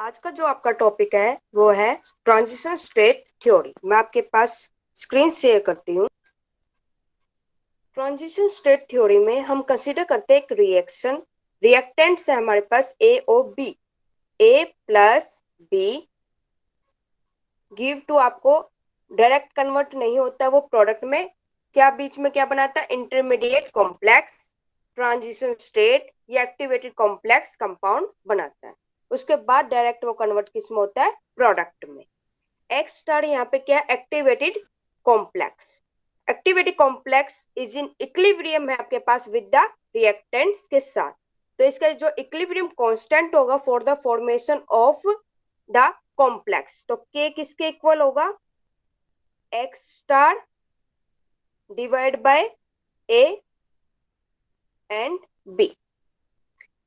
आज का जो आपका टॉपिक है वो है ट्रांजिशन स्टेट थ्योरी। मैं आपके पास स्क्रीन शेयर करती हूँ। ट्रांजिशन स्टेट थ्योरी में हम कंसीडर करते हैं एक रिएक्शन। रिएक्टेंट्स है हमारे पास ए और B. A plus B give two, आपको डायरेक्ट कन्वर्ट नहीं होता वो प्रोडक्ट में क्या बीच में क्या बनाता है, इंटरमीडिएट कॉम्प्लेक्स ट्रांजिशन स्टेट या एक्टिवेटेड कॉम्प्लेक्स कंपाउंड बनाता है। उसके बाद डायरेक्ट वो कन्वर्ट किस में होता है, प्रोडक्ट में। एक्स स्टार यहाँ पे क्या है, activated complex. Activated complex is in equilibrium है आपके पास विद द रिएक्टेंट्स के साथ। तो इसका जो इक्विलिब्रियम कांस्टेंट होगा for the formation of the complex, तो के किसके इक्वल होगा, X star divide by A and B.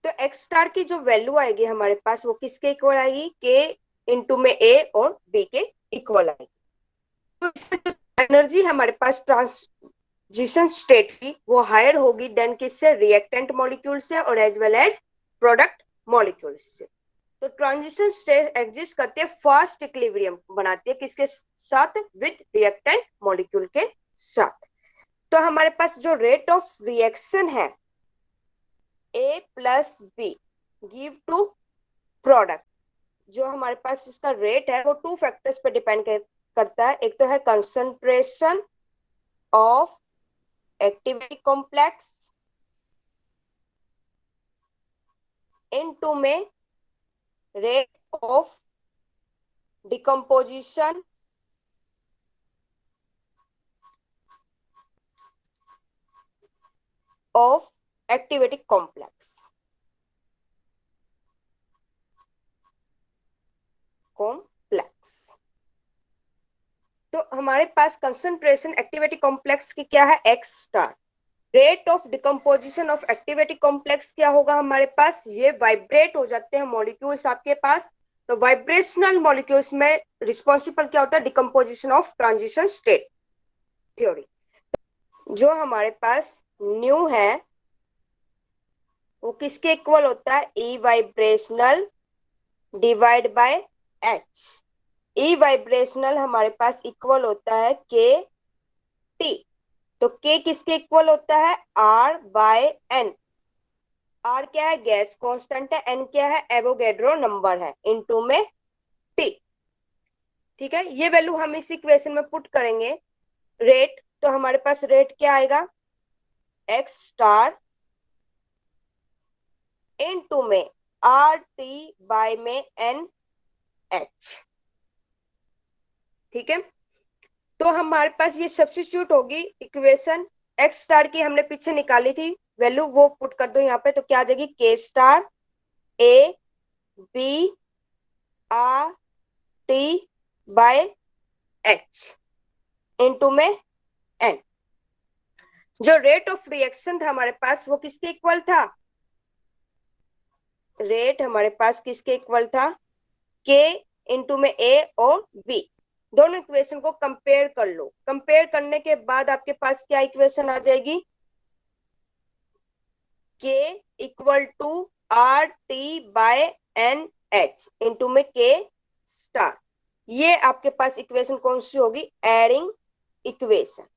तो एक्स स्टार की जो वैल्यू आएगी हमारे पास वो किसके इक्वल आएगी, के इंटू में ए और बी के इक्वल आएगी। तो इसमें जो एनर्जी हमारे पास ट्रांजिशन स्टेट की वो हायर होगी देन किससे, रिएक्टेंट मॉलिक्यूल से और as well as product molecule से। तो ट्रांजिशन स्टेट एग्जिस्ट करती है, फास्ट इक्विलिब्रियम बनाती है किसके साथ, विद रिएक्टेंट मॉलिक्यूल के साथ। तो हमारे पास जो रेट ऑफ रिएक्शन है A plus B give to product, जो हमारे पास इसका रेट है वो टू फैक्टर्स पे डिपेंड करता है। एक तो है concentration of activity complex into में rate of decomposition of activity complex तो हमारे पास कंसंट्रेशन एक्टिविटी कॉम्प्लेक्स की क्या है, X star. Rate of decomposition of activity complex क्या होगा हमारे पास, ये वाइब्रेट हो जाते हैं मॉलिक्यूल्स आपके पास। तो वाइब्रेशनल मॉलिक्यूल्स में रिस्पॉन्सिबल क्या होता है, decomposition of transition state theory. जो हमारे पास न्यू है वो किसके इक्वल होता है, E vibrational divide by h. E vibrational हमारे पास इक्वल होता है के टी। तो के किसके इक्वल होता है, आर बाय एन। आर क्या है, गैस कांस्टेंट है, एन क्या है, एवोगैड्रो नंबर है, इनटू में टी। ठीक है, ये वैल्यू हम इस इक्वेशन में पुट करेंगे रेट, तो हमारे पास रेट क्या आएगा, एक्स स्टार इनटू में आर टी बाय में एन एच। ठीक है, तो हमारे पास ये सब्स्टिट्यूट होगी इक्वेशन, एक्स स्टार की हमने पीछे निकाली थी वैल्यू, वो पुट कर दो यहाँ पे, तो क्या आ जाएगी, K star A B R T by H into में एन। जो रेट ऑफ रिएक्शन था हमारे पास वो किसके इक्वल था, रेट हमारे पास किसके इक्वल था, के इंटू में ए और बी। दोनों इक्वेशन को कंपेयर कर लो, कंपेयर करने के बाद आपके पास क्या इक्वेशन आ जाएगी, K equal to R T by N H into में के स्टार। ये आपके पास इक्वेशन कौन सी होगी, एडिंग इक्वेशन।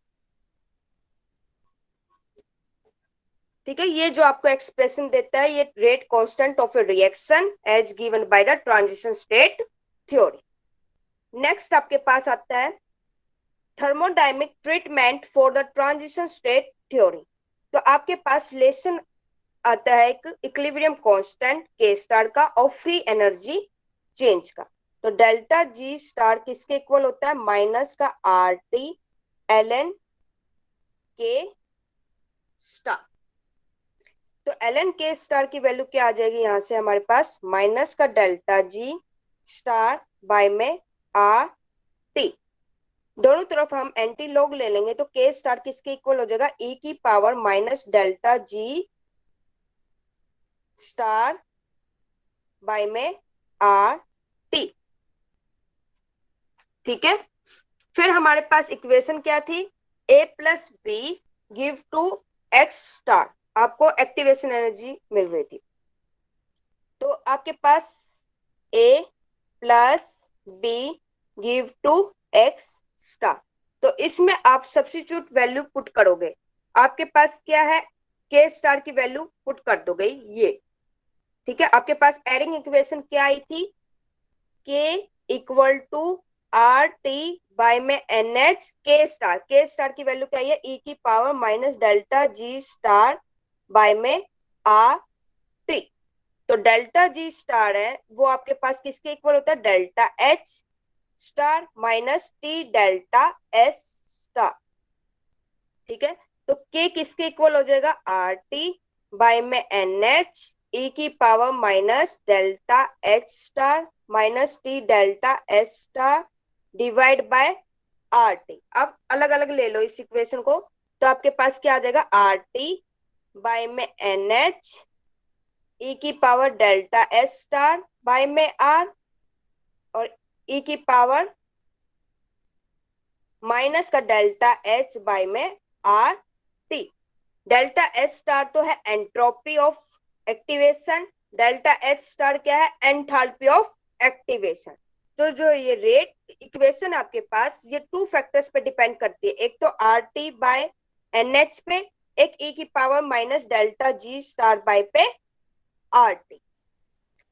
ठीक है, ये जो आपको एक्सप्रेशन देता है ये rate constant of a reaction as given by the transition state theory. Next आपके पास आता है thermodynamic treatment for the transition state theory. तो आपके पास लेसन आता है एक इक्विलिब्रियम कांस्टेंट के स्टार का और फ्री एनर्जी चेंज का। तो डेल्टा जी स्टार किसके इक्वल होता है, माइनस का are T L N K star. तो एल एन के स्टार की वैल्यू क्या आ जाएगी, यहां से हमारे पास माइनस का डेल्टा जी स्टार बाय में आर टी। दोनों तरफ हम एंटी लॉग ले लेंगे तो के स्टार किसके इक्वल हो जाएगा, ई की power minus delta G star by में आर टी। ठीक है, फिर हमारे पास इक्वेशन क्या थी, A plus B give to X star, आपको एक्टिवेशन एनर्जी मिल रही थी। तो आपके पास A plus B give to X star. तो इसमें आप सब्स्टिट्यूट वैल्यू पुट करोगे, आपके पास क्या है, के स्टार की वैल्यू पुट कर दोगे ये। ठीक है, आपके पास एडिंग इक्वेशन क्या आई थी, K equal to R T by में एन एच के स्टार की वैल्यू क्या है, ई की power minus delta G star by में आर टी। तो डेल्टा जी स्टार है वो आपके पास किसके इक्वल होता है, delta H star minus T delta S star. ठीक है, तो के किसके इक्वल हो जाएगा, आर टी बाय में एन एच ई की power minus delta H star minus T delta S star divide by R T. अब अलग अलग ले लो इस इक्वेशन को, तो आपके पास क्या आ जाएगा, आर टी बाय में एन एच ई की power delta S star by में आर और ई की पावर माइनस का डेल्टा एच बाय में R T. Delta H star तो है entropy of activation, delta H star क्या है, एंथैल्पी ऑफ एक्टिवेशन। तो जो ये रेट इक्वेशन आपके पास ये टू फैक्टर्स पे डिपेंड करती है, एक तो R T by N H पे, एक ई की power minus delta G star by पे आर टी।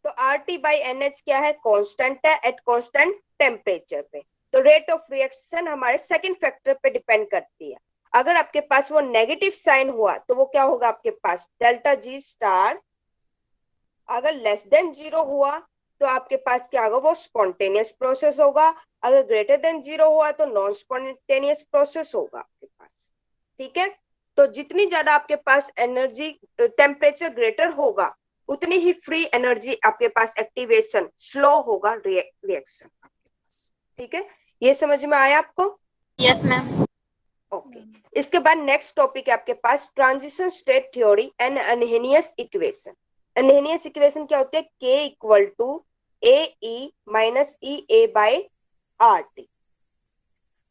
तो R T by N H क्या है, कांस्टेंट है एट कांस्टेंट टेम्परेचर पे। तो रेट ऑफ रिएक्शन हमारे सेकंड फैक्टर पे डिपेंड करती है। अगर आपके पास वो नेगेटिव साइन हुआ तो वो क्या होगा, आपके पास डेल्टा जी स्टार अगर लेस देन जीरो हुआ तो आपके पास क्या होगा, वो स्पॉन्टेनियस प्रोसेस होगा, अगर ग्रेटर देन जीरो हुआ तो नॉन स्पॉन्टेनियस प्रोसेस होगा आपके पास। ठीक है, तो जितनी ज्यादा आपके पास एनर्जी टेम्परेचर ग्रेटर होगा उतनी ही फ्री एनर्जी आपके पास, एक्टिवेशन स्लो होगा रिएक्शन आपके पास। ठीक है, ये समझ में आया आपको? Yes ma'am. ओके, इसके बाद नेक्स्ट टॉपिक है आपके पास transition state theory and Arrhenius equation. Arrhenius equation क्या होती है, K equal to A e minus E A by R T.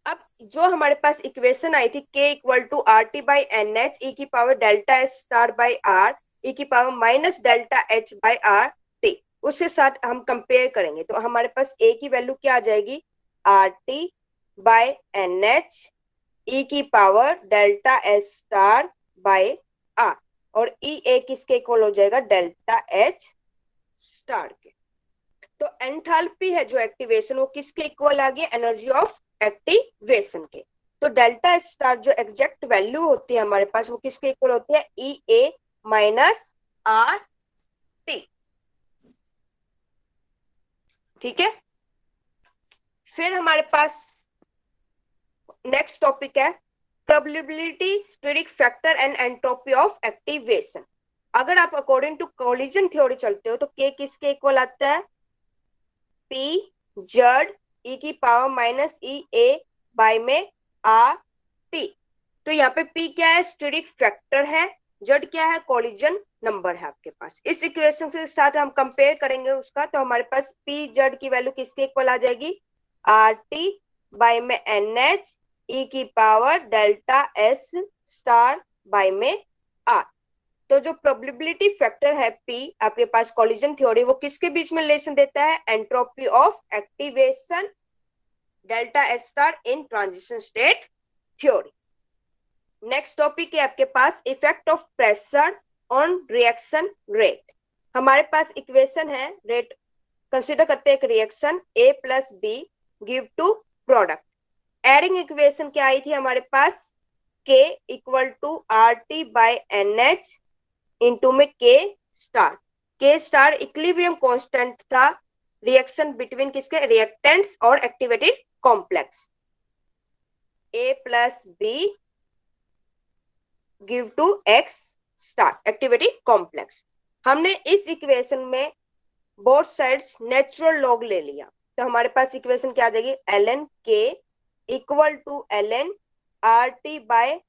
अब जो हमारे पास इक्वेशन आई थी K equal to R T by N H E की power delta H star by R e की power minus delta H by R T, उसके साथ हम कंपेयर करेंगे तो हमारे पास ए की वैल्यू क्या आ जाएगी, R T by N H E की power delta H star by R और ई ए किसके इक्वल हो जाएगा, डेल्टा एच स्टार के। तो एंथैल्पी है जो एक्टिवेशन वो किसके इक्वल आ गया, एनर्जी ऑफ एक्टिवेशन के। तो डेल्टा स्टार जो एग्जैक्ट वैल्यू होती है हमारे पास वो किसके इक्वल होती है, ई ए माइनस आर टी। ठीक है, फिर हमारे पास नेक्स्ट टॉपिक है probability static factor and entropy of activation. अगर आप अकॉर्डिंग टू कोलिजन थ्योरी चलते हो तो के किसके इक्वल आता है, पी जेड ई की power minus E A bye में आर टी। तो यहाँ पे पी क्या है, स्टेटिक फैक्टर है, जेड क्या है, कोलिजन नंबर है आपके पास। इस इक्वेशन के साथ हम कंपेयर करेंगे उसका, तो हमारे पास पी जेड की वैल्यू किसके इक्वल आ जाएगी, आर टी बाय में एन एच ई की power delta S star by में आर। तो जो प्रोबेबिलिटी फैक्टर है पी आपके पास कोलिजन थ्योरी वो किसके बीच में रिलेशन देता है, entropy of activation delta S star in transition state theory. Next topic है आपके पास effect of pressure on reaction rate. हमारे पास इक्वेशन है, रेट कंसीडर करते हैं एक reaction A plus B give to product. Eyring equation क्या आई थी हमारे पास, K equal to R T by N H into में के स्टार इक्विलिब्रियम कांस्टेंट था रिएक्शन बिटवीन किसके, रिएक्टेंट्स और activated complex. A plus B give to X star activity complex. हमने इस इक्वेशन में बोथ साइड्स नेचुरल लॉग ले लिया, तो हमारे पास इक्वेशन क्या आ जाएगी, L N K equal to L N R T by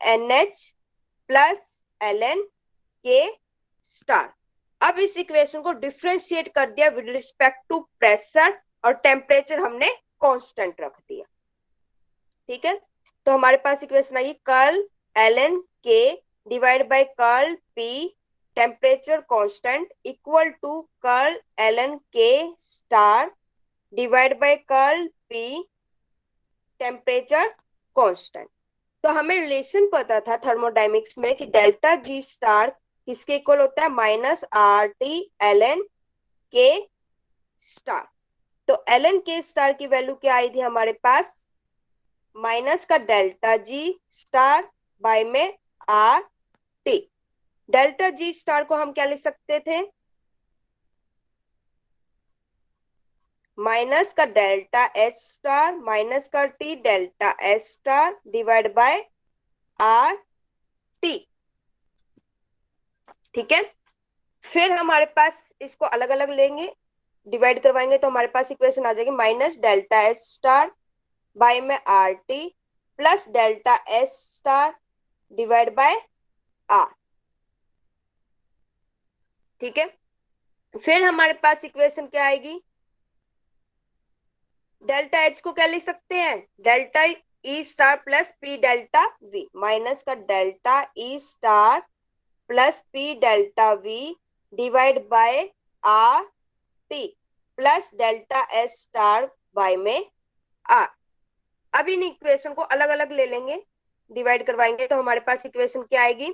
N h plus L N K star. अब इस इक्वेशन को डिफ्रेंशिएट कर दिया विद रिस्पेक्ट टू प्रेशर और टेम्परेचर हमने कांस्टेंट रख दिया। ठीक है, तो हमारे पास इक्वेशन आई curl L N K divide by curl P temperature constant equal to curl ln k star divide by curl p temperature constant. तो हमें रिलेशन पता था थर्मोडायनेमिक्स में कि डेल्टा जी स्टार किसके इक्वल होता है, minus R T L N K star. तो एल एन के स्टार की वैल्यू क्या आई थी हमारे पास, माइनस का डेल्टा जी स्टार बाय में R T. Delta G star को हम क्या लिख सकते थे, माइनस का डेल्टा एच स्टार माइनस का T delta H star divide by R T. ठीक है, फिर हमारे पास इसको अलग अलग लेंगे, डिवाइड करवाएंगे तो हमारे पास इक्वेशन आ जाएगी minus delta H star by में R T plus delta H star divide by R. ठीक है, फिर हमारे पास इक्वेशन क्या आएगी, डेल्टा एच को क्या लिख सकते हैं, delta E star plus P delta V minus का delta E star plus P delta V divide by R T plus delta H star by में आर। अब इन इक्वेशन को अलग अलग ले लेंगे, डिवाइड करवाएंगे तो हमारे पास इक्वेशन क्या आएगी,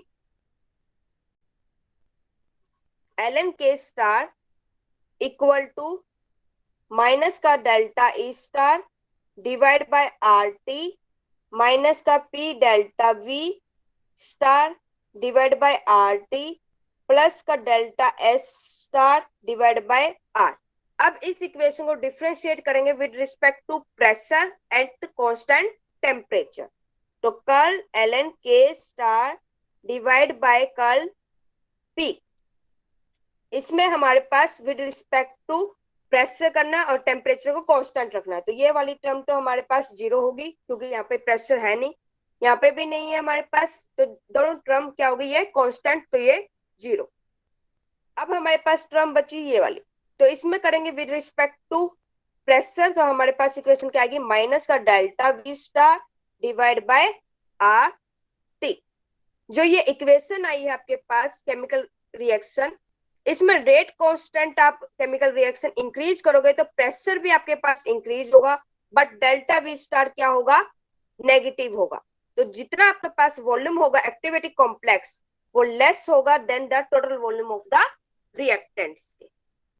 L N K star equal to minus का delta E star divide by R T minus का P delta V star divide by R T plus का delta S star divide by R. अब इस equation को differentiate करेंगे with respect to pressure at constant temperature. तो curl L N K star divide by curl P, इसमें हमारे पास with respect to pressure करना है और टेम्परेचर को कांस्टेंट रखना है। तो ये वाली टर्म तो हमारे पास जीरो होगी क्योंकि यहाँ पे प्रेशर है नहीं, यहाँ पे भी नहीं है हमारे पास, तो दोनों टर्म क्या होगी, ये कांस्टेंट तो ये जीरो। अब हमारे पास टर्म बची ये वाली, तो इसमें करेंगे विद रिस्पेक्ट टू प्रेशर, तो हमारे पास इक्वेशन क्या आएगी, माइनस का delta V star divide by R T. जो ये इक्वेशन आई है आपके पास केमिकल रिएक्शन, इसमें रेट कांस्टेंट आप केमिकल रिएक्शन इंक्रीज करोगे तो प्रेशर भी आपके पास इंक्रीज होगा, बट डेल्टा वी स्टार क्या होगा, नेगेटिव होगा। तो जितना आपके पास वॉल्यूम होगा एक्टिविटी कॉम्प्लेक्स वो लेस होगा than the total volume of the reactants.